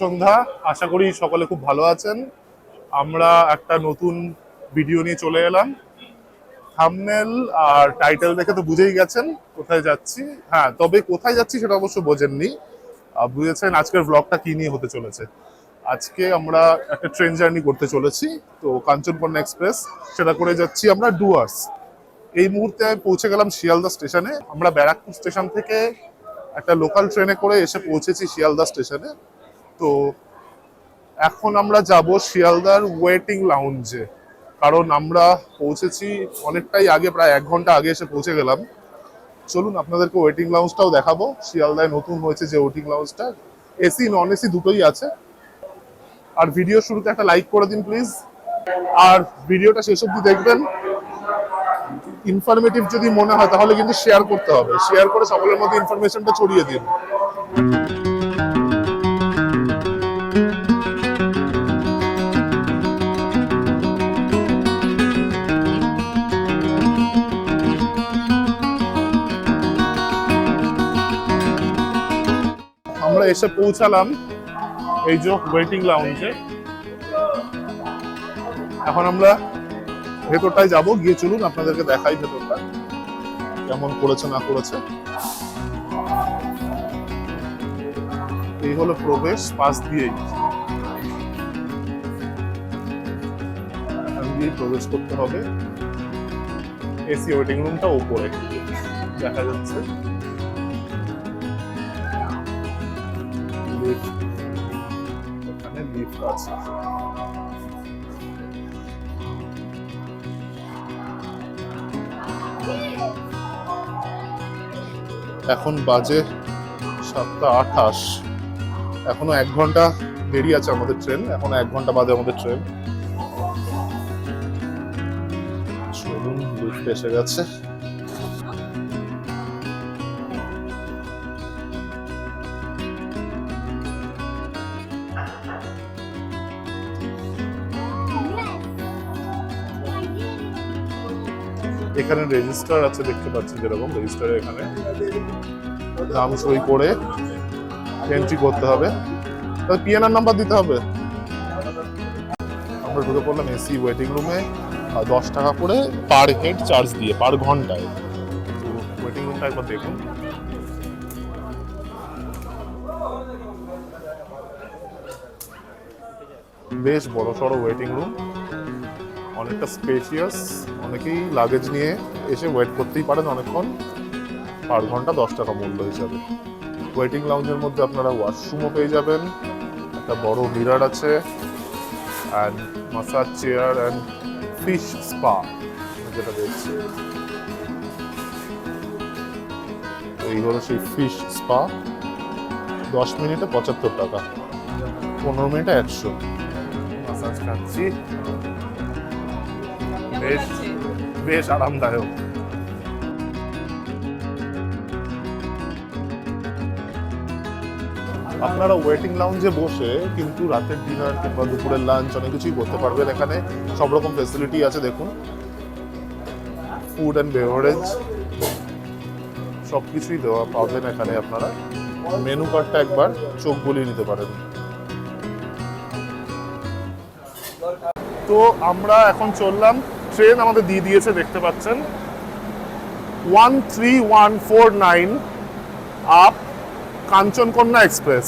সন্ধ্যা, আশা করি সকলে খুব ভালো আছেন। আমরা একটা নতুন ভিডিও নিয়ে চলে এলাম। থাম্বনেল আর টাইটেল দেখে তো বুঝেই গেছেন কোথায় যাচ্ছি। হ্যাঁ, তবে কোথায় যাচ্ছি সেটা অবশ্য বোঝেননি। বুঝেছেন আজকের ব্লগটা কি নিয়ে হতে চলেছে। আজকে আমরা একটা ট্রেন জার্নি করতে চলেছি, তো কাঞ্চনকন্যা এক্সপ্রেস, সেটা করে যাচ্ছি আমরা ডুয়ার্স। এই মুহূর্তে পৌঁছে গেলাম শিয়ালদা স্টেশনে। আমরা ব্যারাকপুর স্টেশন থেকে একটা লোকাল ট্রেনে করে এসে পৌঁছেছি শিয়ালদা স্টেশনে। তো এখন আমরা যাব শিয়ালদার ওয়েটিং লাউঞ্জে, কারণ আমরা পৌঁছেছি অনেকটাই আগে, প্রায় 1 ঘন্টা আগে এসে পৌঁছে গেলাম। চলুন আপনাদেরকে ওয়েটিং লাউঞ্জটাও দেখাবো। শিয়ালদায় নতুন হয়েছে যে ওয়েটিং লাউঞ্জটা, এসি নন এসি দুটোই আছে। আর ভিডিও শুরুতে একটা লাইক করে দিন প্লিজ, আর ভিডিওটা শেষ অবধি দেখবেন। ইনফরমেটিভ যদি মনে হয় তাহলে কিন্তু শেয়ার করতে হবে, শেয়ার করে সকলের মধ্যে ইনফরমেশনটা ছড়িয়ে দিন। আমরা এসে পৌঁছালাম এই যে ওয়েটিং লাউঞ্জে। এখন আমরা ভেতরটায় যাব, গিয়ে চলুন আপনাদেরকে দেখাই ভেতরটা কেমন করেছে না করেছে। এই হলো প্রবেশ, পাশ দিয়েই প্রবেশ করতে হবে। এসি ওয়েটিং রুমটা উপরে দেখা যাচ্ছে। এখানে লিফট আছে। এখন বাজে 7:28। এখনো 1 ঘন্টা দেরি আছে আমাদের ট্রেন, এখনো 1 ঘন্টা বাদে আমাদের ট্রেন। চলুন, লিফট এসে গেছে। এখানে রেজিস্টার আছে, দেখতে পাচ্ছেন যেরকম রেজিস্টারে এখানে নাম সই করে এন্ট্রি করতে হবে, তাহলে পিএনআর নাম্বার দিতে হবে। আমরা ঢুকে পড়লাম এসি ওয়েটিং রুমে, 10 টাকা করে পার হেড চার্জ দিয়ে, পার ঘন্টায়। তো ওয়েটিং রুমটা একবার দেখুন। বেশ বড় সড়ো ওয়েটিং রুম, অনেকটা স্পেশিয়াস। অনেকেই লাগেজ নিয়ে এসে ওয়েট করতেই পারেন অনেকক্ষণ। পার ঘন্টা 10 টাকা মূল্য হিসাবে। ওয়েটিং লাউঞ্জের মধ্যে আপনারা ওয়াশরুমও পেয়ে যাবেন, একটা বড় মিরর আছে, and massage chair and fish spa যেটা দেখছি। এই হলো সেই ফিশ স্পা। 10 মিনিটে 75 টাকা, 15 মিনিটে 100। মাসাজ খাচ্ছি, বেশ আরামদায়ক। আপনারা ওয়েটিং লাউঞ্জে বসে কিন্তু রাতের ডিনার কিংবা দুপুরের লাঞ্চ অনেক কিছুই করতে পারবেন। এখানে সব রকম ফেসিলিটি আছে, দেখুন। ফুড অ্যান্ড বেভারেজ সবকিছুই দেওয়া পাবেন এখানে। আপনারা মেনু কার্ডটা একবার চোখ বুলিয়ে নিতে পারেন। তো আমরা এখন চললাম, ট্রেন আমাদের দিয়ে দিয়েছে, দেখতে পাচ্ছেন 13149 আপ কাঞ্চনকন্যা এক্সপ্রেস।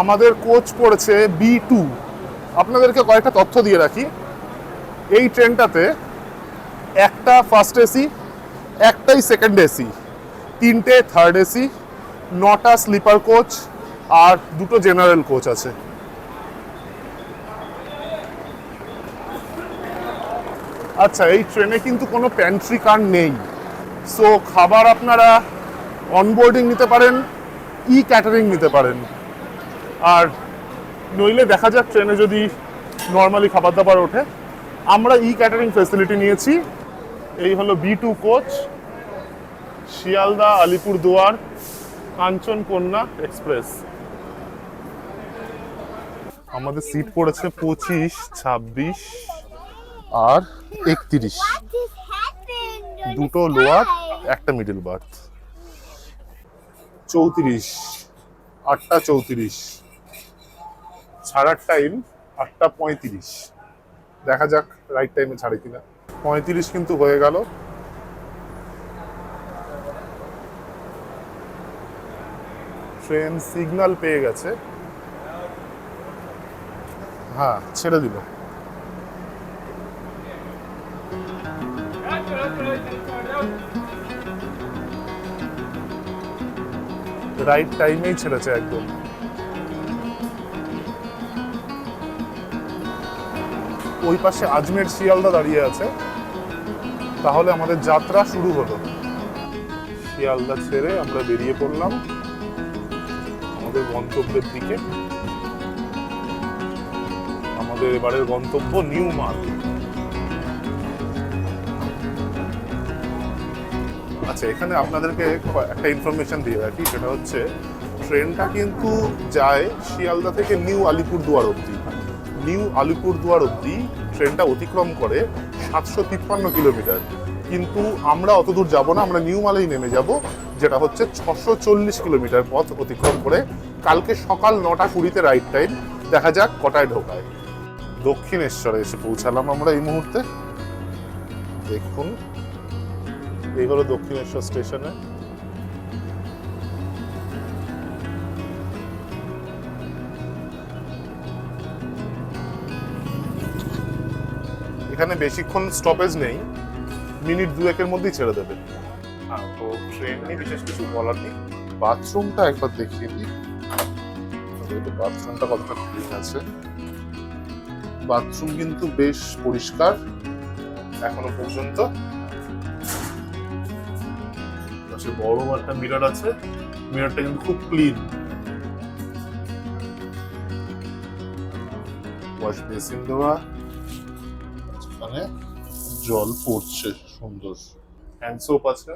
আমাদের কোচ পড়েছে B2। আপনাদেরকে কয়েকটা তথ্য দিয়ে রাখি। এই ট্রেনটাতে একটা ফার্স্ট এসি, একটাই সেকেন্ড এসি, 3টে থার্ড এসি, 9টা স্লিপার কোচ আর 2টো জেনারেল কোচ আছে। আচ্ছা, এই ট্রেনে কিন্তু কোনো প্যান্ট্রি কার নেই। সো খাবার আপনারা অনবোর্ডিং নিতে পারেন, ক্যাটারিং নিতে পারেন। আর নইলে দেখা যাক ট্রেনে যদি নর্মালি খাবার দাবার ওঠে। আমরা ক্যাটারিং ফেসিলিটি নিয়েছি। এই হলো B2 coach, Sealdah Alipurduar Kanchankanya express. আমাদের সিট পড়েছে 25, 26 আর 31। 2টো লোয়ার, একটা মিডল বার্থ। 34 8:34, ছাড়ার টাইম 8:35। দেখা যাক রাইট টাইমে ছাড়ে কিনা। 35 কিন্তু হয়ে গেল। ট্রেন সিগন্যাল পেয়ে গেছে, হ্যাঁ ছেড়ে দিল। রাইট টাইমেই ছেড়েছে একদম। ওই পাশে আজমের শিয়ালদা দাঁড়িয়ে আছে, তাহলে আমাদের যাত্রা শুরু হলো। শিয়ালদা ছেড়ে আমরা বেরিয়ে পড়লাম আমাদের গন্তব্যের দিকে। আমাদের এবারের গন্তব্য নিউ মাল। আচ্ছা, এখানে আপনাদেরকে একটা ইনফরমেশন দিয়ে রাখি, সেটা হচ্ছে ট্রেনটা কিন্তু যায় শিয়ালদা থেকে নিউ আলিপুরদুয়ার অবধি। নিউ আলিপুরদুয়ার অবধি ট্রেনটা অতিক্রম করে 753 কিলোমিটার, কিন্তু আমরা অত দূর যাবো না, আমরা নিউ মালেই নেমে যাব, যেটা হচ্ছে 640 কিলোমিটার পথ অতিক্রম করে। কালকে সকাল 9:20 রাইট টাইম, দেখা যাক কটায় ঢোকায়। দক্ষিণেশ্বরে এসে পৌঁছালাম আমরা এই মুহূর্তে। দেখুন, এই হলো দক্ষিণেশ্বর স্টেশনে। এখানে বেশিক্ষণ স্টপেজ নেই, মিনিট 2-1-এর মধ্যেই ছেড়ে দেবে। হ্যাঁ, তো ট্রেন নিয়ে বিশেষ কিছু বলার নেই। বাথরুমটা একবার দেখিয়ে দিই, বাথরুমটা কতটা ক্লিন আছে। বাথরুম কিন্তু বেশ পরিষ্কার এখনো পর্যন্ত। বড় একটা মিরর আছে, মিররটা কিন্তু খুব ক্লিন। ওয়াশ বেসিন দেওয়া, মানে জল পড়ছে সুন্দর। হ্যান্ড সোপ আছে,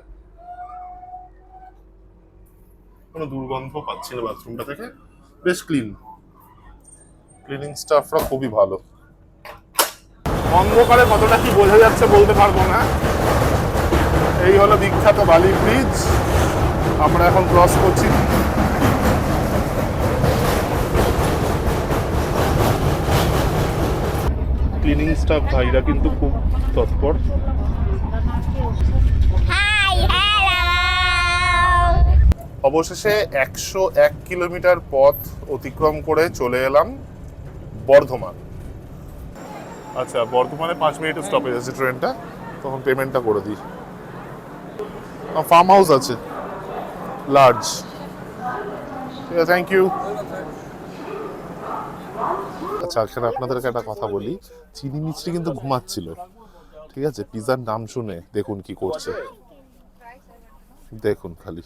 কোনো দুর্গন্ধ পাচ্ছি না বাথরুমটা থেকে, বেশ ক্লিন। ক্লিনিং স্টাফরা খুবই ভালো। অন্ধকারে কতটা কি বোঝা যাচ্ছে বলতে পারবো না। এই হলো বিখ্যাত বালি ব্রিজ, আমরা এখন ক্রস করছি। ক্লিনিং স্টাফ ভাইরা কিন্তু খুব তৎপর। অবশেষে 101 কিলোমিটার পথ অতিক্রম করে চলে এলাম বর্ধমান। আচ্ছা, বর্ধমানে 5 মিনিটের স্টপেজ আছে ট্রেনটা, তখন পেমেন্টটা করে দিই। ফার্ম হাউস আছে লার্জ। Thank you. আচ্ছা, এখানে আপনাদেরকে একটা কথা বলি, চিনি মিষ্টি কিন্তু ঘুমাচ্ছিল, ঠিক আছে? পিজার নাম শুনে দেখুন কি করছে, দেখুন খালি।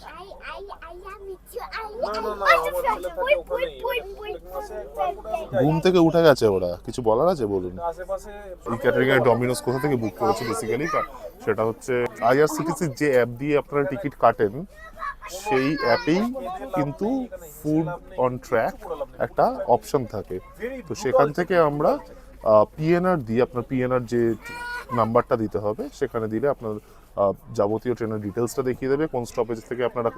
ঘুম থেকে উঠে গেছে ওরা, কিছু বলার আছে বলুন। এই ক্যাটারিং এর ডমিনোস কোথা থেকে বুক করেছে বেসিক্যালি, সেটা হচ্ছে আইআরসিটিসি যে অ্যাপ দিয়ে আপনারা টিকিট কাটেন, সেই অ্যাপেই কিন্তু ফুড অন ট্র্যাক একটা অপশন থাকে। তো সেখান থেকে আমরা পিএনআর দিই, আপনার পিএনআর যে নাম্বারটা দিতে হবে, সেখানে দিলে আপনার যাবতীয় ট্রেনের ডিটেলসটা দেখিয়ে দেবে, কোন স্টপেজ থেকে আপনারা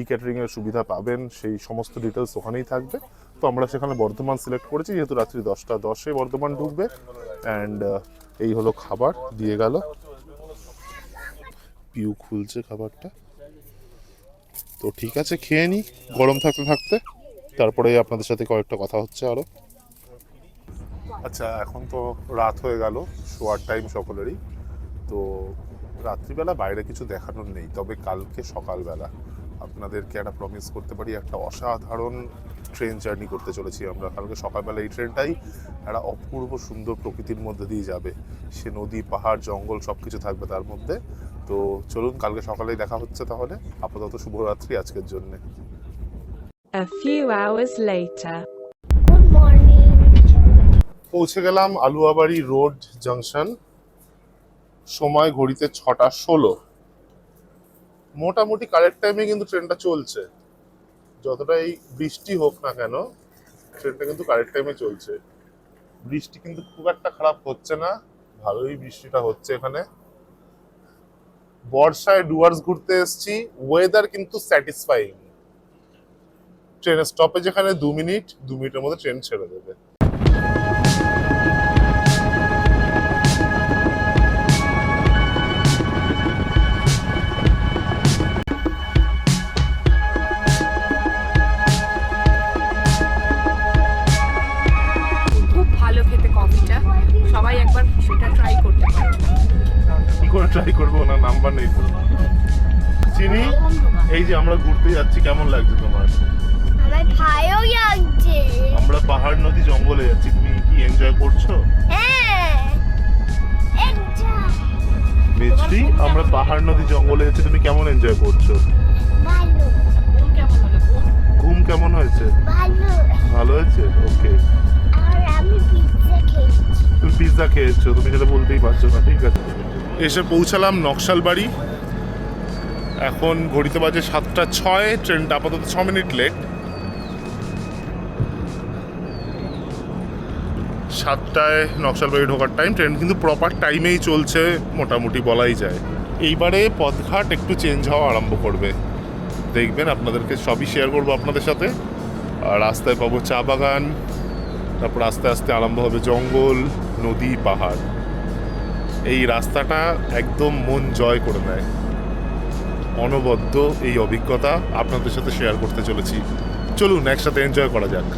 ই ক্যাটারিং এর সুবিধা পাবেন, সেই সমস্ত ডিটেলস ওখানেই থাকবে। তো আমরা সেখানে বর্ধমান সিলেক্ট করেছি, যেহেতু রাত্রি 10:10 বর্ধমান ঢুকবে। অ্যান্ড এই হলো খাবার দিয়ে গেল, পিউ খুলছে খাবারটা। তো ঠিক আছে, খেয়ে নিই গরম থাকতে থাকতে, তারপরে আপনাদের সাথে কয়েকটা কথা হচ্ছে আরো। আচ্ছা, এখন তো রাত হয়ে গেল, শোয়ার টাইম সকলেরই। তো রাত্রিবেলা বাইরে কিছু দেখানোর নেই, তবে কালকে সকালবেলা আপনাদেরকে একটা প্রমিস করতে পারি, একটা অসাধারণ ট্রেন জার্নি করতে চলেছি আমরা। কালকে সকালবেলা এই ট্রেনটাই একটা অপূর্ব সুন্দর প্রকৃতির মধ্যে দিয়ে যাবে, সে নদী, পাহাড়, জঙ্গল সব কিছু থাকবে তার মধ্যে। তো চলুন, কালকে সকালেই দেখা হচ্ছে তাহলে। আপাতত শুভরাত্রি আজকের জন্য। A few hours later. Good morning. পৌঁছে গেলাম আলুয়াবাড়ি রোড জাংশন। সময় ঘড়িতে 6:16। মোটামুটি কারেক্ট টাইমে কিন্তু ট্রেনটা চলছে, যতটাই বৃষ্টি হোক না কেন ট্রেনটা কিন্তু কারেক্ট টাইমে চলছে। বৃষ্টি কিন্তু খুব একটা খারাপ হচ্ছে না, ভালোই বৃষ্টিটা হচ্ছে এখানে। বর্ষায় ডুয়ার্স ঘুরতে এসেছি, ওয়েদার কিন্তু স্যাটিসফাইং। ট্রেনের স্টপেজ এখানে 2 মিনিটের মধ্যে ট্রেন ছেড়ে দেবে। খুব ভালো খেতে কফিটা, সবাই একবার সেটা ট্রাই করতে পারে। কি করে ট্রাই করবো, না নাম্বার নেই তো। চিনি, এই যে আমরা ঘুরতে যাচ্ছি, কেমন লাগছে তোমার? আমার ভালো লাগছে। আমরা পাহাড় নদী জঙ্গলে যাচ্ছি, তুমি কি এনজয় করছো? হ্যাঁ, মিষ্টি, আমরা পাহাড় নদী জঙ্গলে যাচ্ছি, তুমি কেমন এনজয় করছো? ভালো কেমন হলো? ঘুম কেমন হয়েছে? ভালো। ভালো হয়েছে, ওকে। আর আমি পিৎজা খেয়েছি। তুমি পিৎজা খেয়েছো, তুমি সেটা বলতেই পারছো না, ঠিক আছে। এসে পৌঁছালাম নকশালবাড়ি। এখন ঘড়িতে বাজে 7:06, ট্রেনটা আপাতত 6 মিনিট লেট। 7টায় নকশালবাড়ি ঢোকার টাইম, ট্রেন কিন্তু প্রপার টাইমেই চলছে মোটামুটি বলাই যায়। এইবারে পথঘাট একটু চেঞ্জ হওয়া আরম্ভ করবে, দেখবেন, আপনাদেরকে সবই শেয়ার করবো আপনাদের সাথে। আর রাস্তায় পাবো চা বাগান, তারপর আস্তে আস্তে আরম্ভ হবে জঙ্গল, নদী, পাহাড়। এই রাস্তাটা একদম মন জয় করে নেয়। অনবদ্য এই অভিজ্ঞতা আপনাদের সাথে শেয়ার করতে চলেছি। চলুন একসাথে এনজয় করা যাক।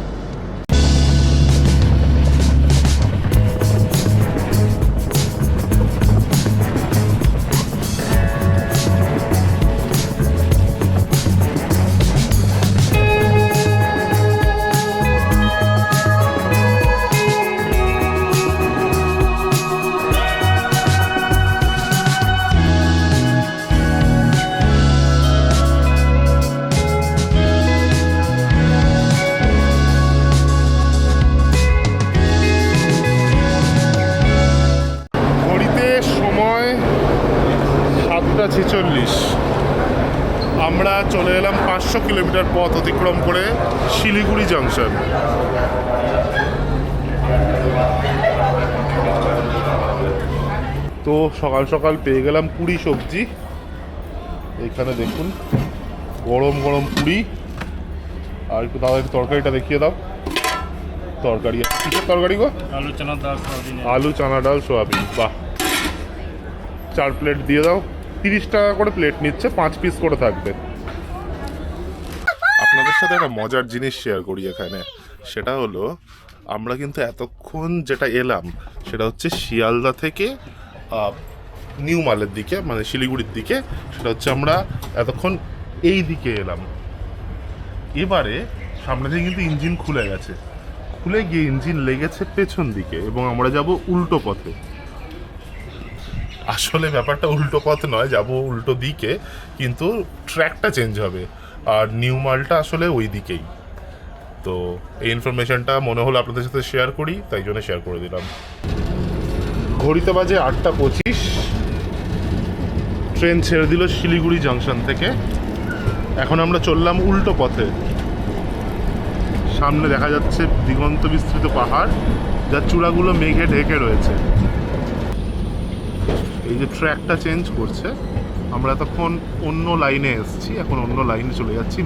ঘড়িতে সময় 7:46। আমরা চলে এলাম 500 কিলোমিটার পথ অতিক্রম করে শিলিগুড়ি জাংশন। তো সকাল সকাল পেয়ে গেলাম পুরি সবজি। এখানে দেখুন গরম গরম পুরি। আর একটু দাদা তরকারিটা দেখিয়ে দাও। তরকারি কিসের তরকারি গো? আলু চানা ডাল সোয়াবিন। আলু চানা ডাল সোয়াবিন, বাহ। 4 প্লেট দিয়ে দাও। 30 টাকা করে প্লেট নিচ্ছে, 5 পিস করে থাকবে। আপনাদের সাথে একটা মজার জিনিস শেয়ার করি এখানে, সেটা হলো আমরা কিন্তু এতক্ষণ যেটা এলাম সেটা হচ্ছে শিয়ালদা থেকে নিউ মালের দিকে, মানে শিলিগুড়ির দিকে। সেটা হচ্ছে আমরা এতক্ষণ এই দিকে এলাম। এবারে সামনে থেকে কিন্তু ইঞ্জিন খুলে গেছে, খুলে গিয়ে ইঞ্জিন লেগেছে পেছন দিকে, এবং আমরা যাব উল্টো পথে। আসলে ব্যাপারটা উল্টো পথ নয়, যাব উল্টো দিকে, কিন্তু ট্র্যাকটা চেঞ্জ হবে। আর নিউ মালটা আসলে ওই দিকেই। তো এই ইনফরমেশনটা মনে হলো আপনাদের সাথে শেয়ার করি, তাই জন্য শেয়ার করে দিলাম। ঘড়িতে বাজে 8:25। ট্রেন ছেড়ে দিল শিলিগুড়ি জাংশন থেকে। এখন আমরা চললাম উল্টো পথে। সামনে দেখা যাচ্ছে দিগন্ত বিস্তৃত পাহাড়, যার চূড়াগুলো মেঘে ঢেকে রয়েছে। এই যে ট্র্যাকটা চেঞ্জ করছে, আমরা তখন অন্য লাইনে এসেছি, এখন অন্য লাইনে চলে যাচ্ছি,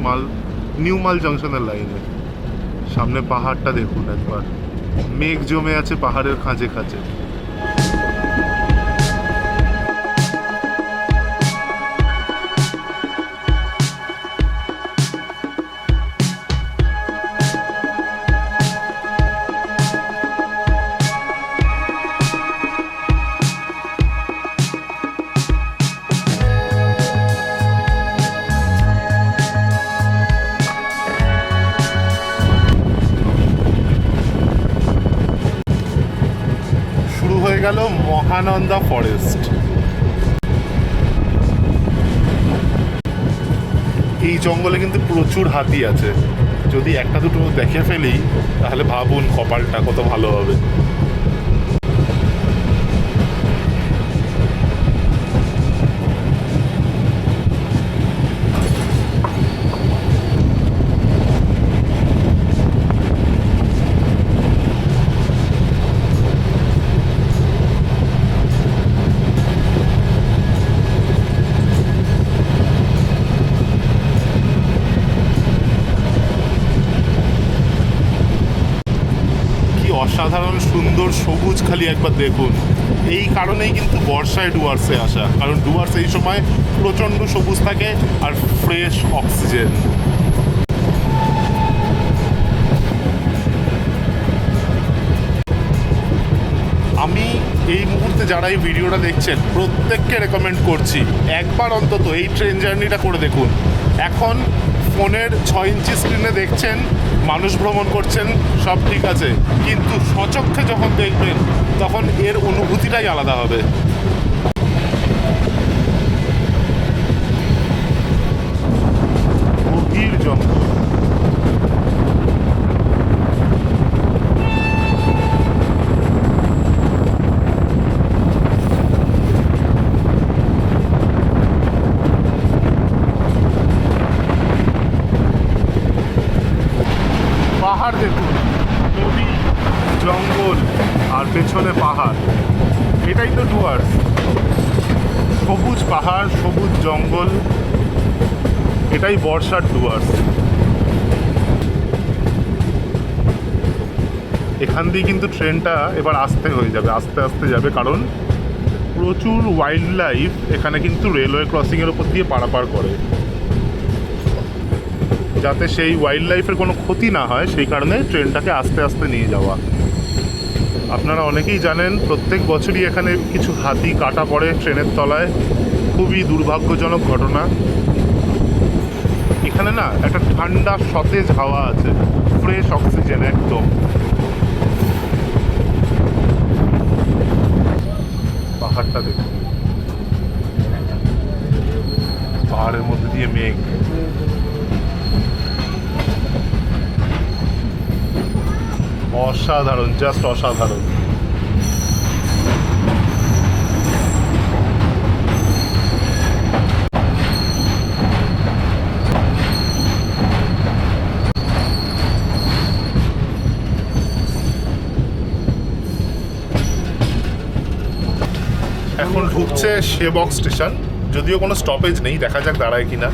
নিউ মাল জাংশনের লাইনে। সামনে পাহাড়টা দেখুন একবার, মেঘ জমে আছে পাহাড়ের খাঁজে খাঁজে। গেল মহানন্দা ফরেস্ট। এই জঙ্গলে কিন্তু প্রচুর হাতি আছে। যদি একটা দুটো দেখে ফেলি তাহলে ভাবুন কপালটা কত ভালো হবে। অসাধারণ সুন্দর সবুজ, খালি একবার দেখুন। এই কারণেই কিন্তু বর্ষায় ডুয়ার্সে আসা, কারণ ডুয়ার্স এই সময় প্রচণ্ড সবুজ থাকে আর ফ্রেশ অক্সিজেন। আমি এই মুহূর্তে যারা এই ভিডিওটা দেখছেন প্রত্যেককে রেকমেন্ড করছি একবার অন্তত এই ট্রেন জার্নিটা করে দেখুন। এখন ফোনের 6 ইঞ্চি স্ক্রিনে দেখছেন, মানুষ ভ্রমণ করছেন, সব ঠিক আছে, কিন্তু সচক্ষে যখন দেখবেন তখন এর অনুভূতিটাই আলাদা হবে। গভীর জঙ্গল, পাহাড় দেখুন, নদী, জঙ্গল আর পেছনে পাহাড়, এটাই তো ডুয়ার্স। সবুজ পাহাড়, সবুজ জঙ্গল, এটাই বর্ষার ডুয়ার্স। এখান দিয়ে কিন্তু ট্রেনটা এবার আস্তে হয়ে যাবে, আস্তে আস্তে যাবে, কারণ প্রচুর ওয়াইল্ড লাইফ এখানে কিন্তু রেলওয়ে ক্রসিংয়ের ওপর দিয়ে পারাপার করে, যাতে সেই ওয়াইল্ড লাইফের কোনো ক্ষতি না হয় সেই কারণে ট্রেনটাকে আস্তে আস্তে নিয়ে যাওয়া। আপনারা অনেকেই জানেন প্রত্যেক বছরই এখানে কিছু হাতি কাটা পড়ে ট্রেনের তলায়, খুবই দুর্ভাগ্যজনক ঘটনা। এখানে না একটা ঠান্ডা সতেজ হাওয়া আছে, ফ্রেশ অক্সিজেন একদম। পাহাড়টা দেখুন, পাহাড়ের মধ্যে দিয়ে মেঘ, অসাধারণ, জাস্ট অসাধারণ। এখন ঢুকছে সেবক স্টেশন, যদিও কোনো স্টপেজ নেই, দেখা যাক দাঁড়ায় কিনা।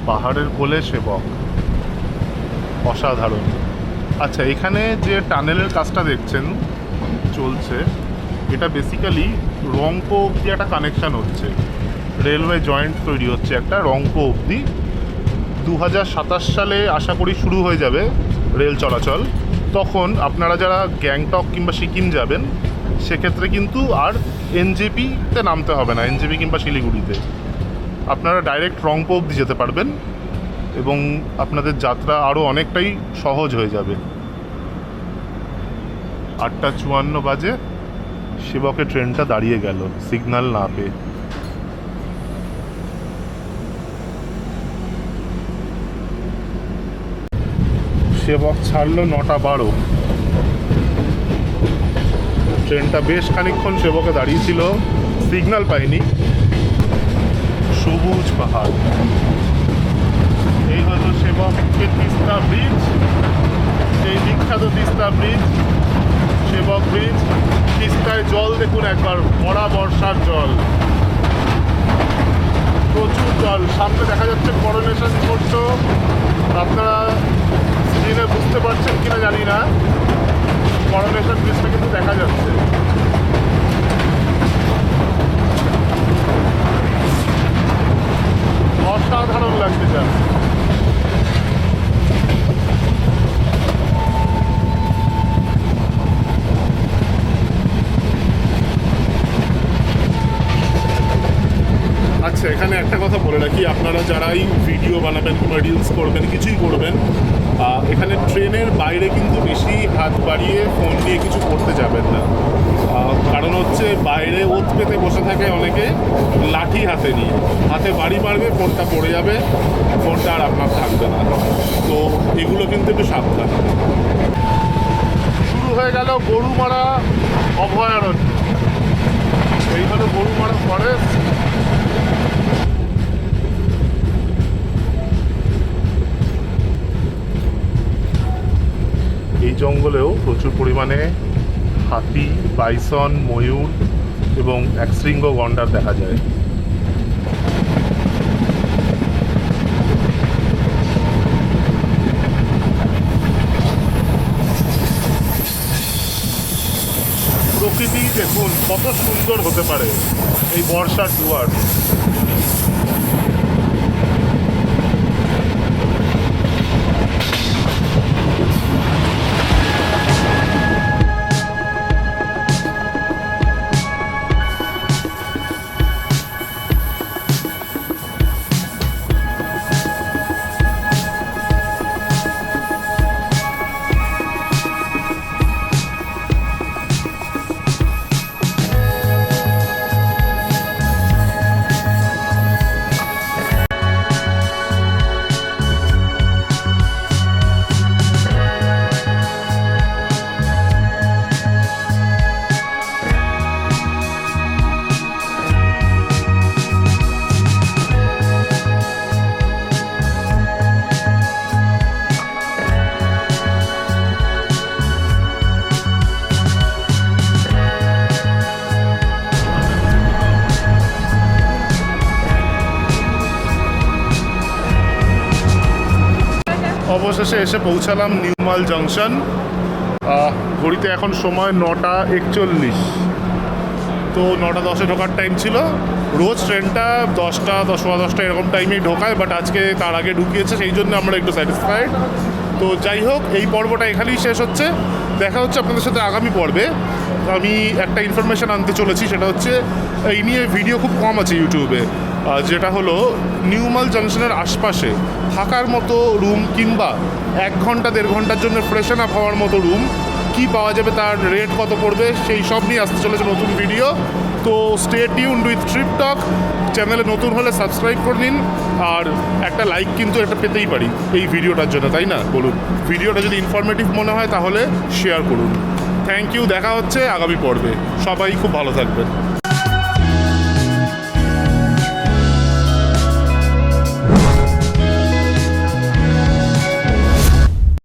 পাহাড়ের কোলে সেবক, অসাধারণ। আচ্ছা, এখানে যে টানেলের কাজটা দেখছেন চলছে, এটা বেসিক্যালি রংপো অবধি একটা কানেকশান হচ্ছে, রেলওয়ে জয়েন্ট তৈরি হচ্ছে একটা রংপো অবধি। 2027 সালে আশা করি শুরু হয়ে যাবে রেল চলাচল। তখন আপনারা যারা গ্যাংটক কিংবা সিকিম যাবেন সেক্ষেত্রে কিন্তু আর এনজেপিতে নামতে হবে না, এনজেপি কিংবা শিলিগুড়িতে, আপনারা ডাইরেক্ট রংপো অবধি যেতে পারবেন এবং আপনাদের যাত্রা আরও অনেকটাই সহজ হয়ে যাবে। 8:54 বাজে, সেবকে ট্রেনটা দাঁড়িয়ে গেল সিগন্যাল না পেয়ে। সেবক ছাড়লো 9:12। ট্রেনটা বেশ খানিকক্ষণ সেবকে দাঁড়িয়েছিল, সিগন্যাল পাইনি। সবুজ পাহাড়, এই হলো সেবকের তিস্তা ব্রিজ, সেই বিখ্যাত তিস্তা ব্রিজ, সেবক ব্রিজ। তিস্তায় জল দেখুন একবার, ভরা বর্ষার জল, প্রচুর জল। সামনে দেখা যাচ্ছে করোনেশন স্পোর্টস, আপনারা স্ক্রিনে বুঝতে পারছেন কিনা জানি না, করোনেশন ব্রিজটা কিন্তু দেখা যাচ্ছে। অসাধারণ লাগছে যা। আচ্ছা, এখানে একটা কথা বলে রাখি, আপনারা যারাই ভিডিও বানাবেন কিংবা রিলস করবেন, কিছুই করবেন, এখানে ট্রেনের বাইরে কিন্তু বেশি হাত বাড়িয়ে ফোন নিয়ে কিছু করতে যাবেন না। কারণ হচ্ছে বাইরে ওত পেতে বসে থাকে অনেকে লাঠি হাতে নিয়ে, হাতে বাড়ি মারবে, ফোনটা পড়ে যাবে, ফোনটা আর আপনার থাকবে না। তো এগুলো কিন্তু একটু সাবধান। শুরু হয়ে গেল গরুমারা অভয়ারণ্য, এই হলো গরুমারা ফরেস্ট। এই জঙ্গলেও প্রচুর পরিমাণে হাতি, বাইসন, ময়ূর এবং একশৃঙ্গ গন্ডার দেখা যায়। প্রকৃতি দেখুন কত সুন্দর হতে পারে এই বর্ষার ডুয়ার্স। অবশেষে এসে পৌঁছালাম নিউমাল জাংশন। ঘড়িতে এখন সময় 9:41। তো 9:10-এ ঢোকার টাইম ছিল। রোজ ট্রেনটা 10টা 10:10 এরকম টাইমেই ঢোকায়, বাট আজকে তার আগে ঢুকিয়েছে, সেই জন্য আমরা একটু স্যাটিসফাইড। তো যাই হোক, এই পর্বটা এখানেই শেষ হচ্ছে। দেখা হচ্ছে আপনাদের সাথে আগামী পর্বে। আমি একটা ইনফরমেশান আনতে চলেছি, সেটা হচ্ছে এই নিয়ে ভিডিও খুব কম আছে ইউটিউবে, যেটা হলো নিউমাল জাংশনের আশপাশে থাকার মতো রুম কিংবা 1 ঘন্টা 1.5 ঘন্টার জন্য ফ্রেশন আপ হওয়ার মতো রুম কি পাওয়া যাবে, তার রেট কত পড়বে, সেই সব নিয়ে আসতে চলেছে নতুন ভিডিও। তো স্টে টিউনড উইথ ট্রিপ টক। চ্যানেলে নতুন হলে সাবস্ক্রাইব করে নিন, আর একটা লাইক কিন্তু একটা পেতেই পারি এই ভিডিওটার জন্য, তাই না বলুন? ভিডিওটা যদি ইনফরমেটিভ মনে হয় তাহলে শেয়ার করুন। থ্যাংক ইউ, দেখা হচ্ছে আগামী পর্বে। সবাই খুব ভালো থাকবেন।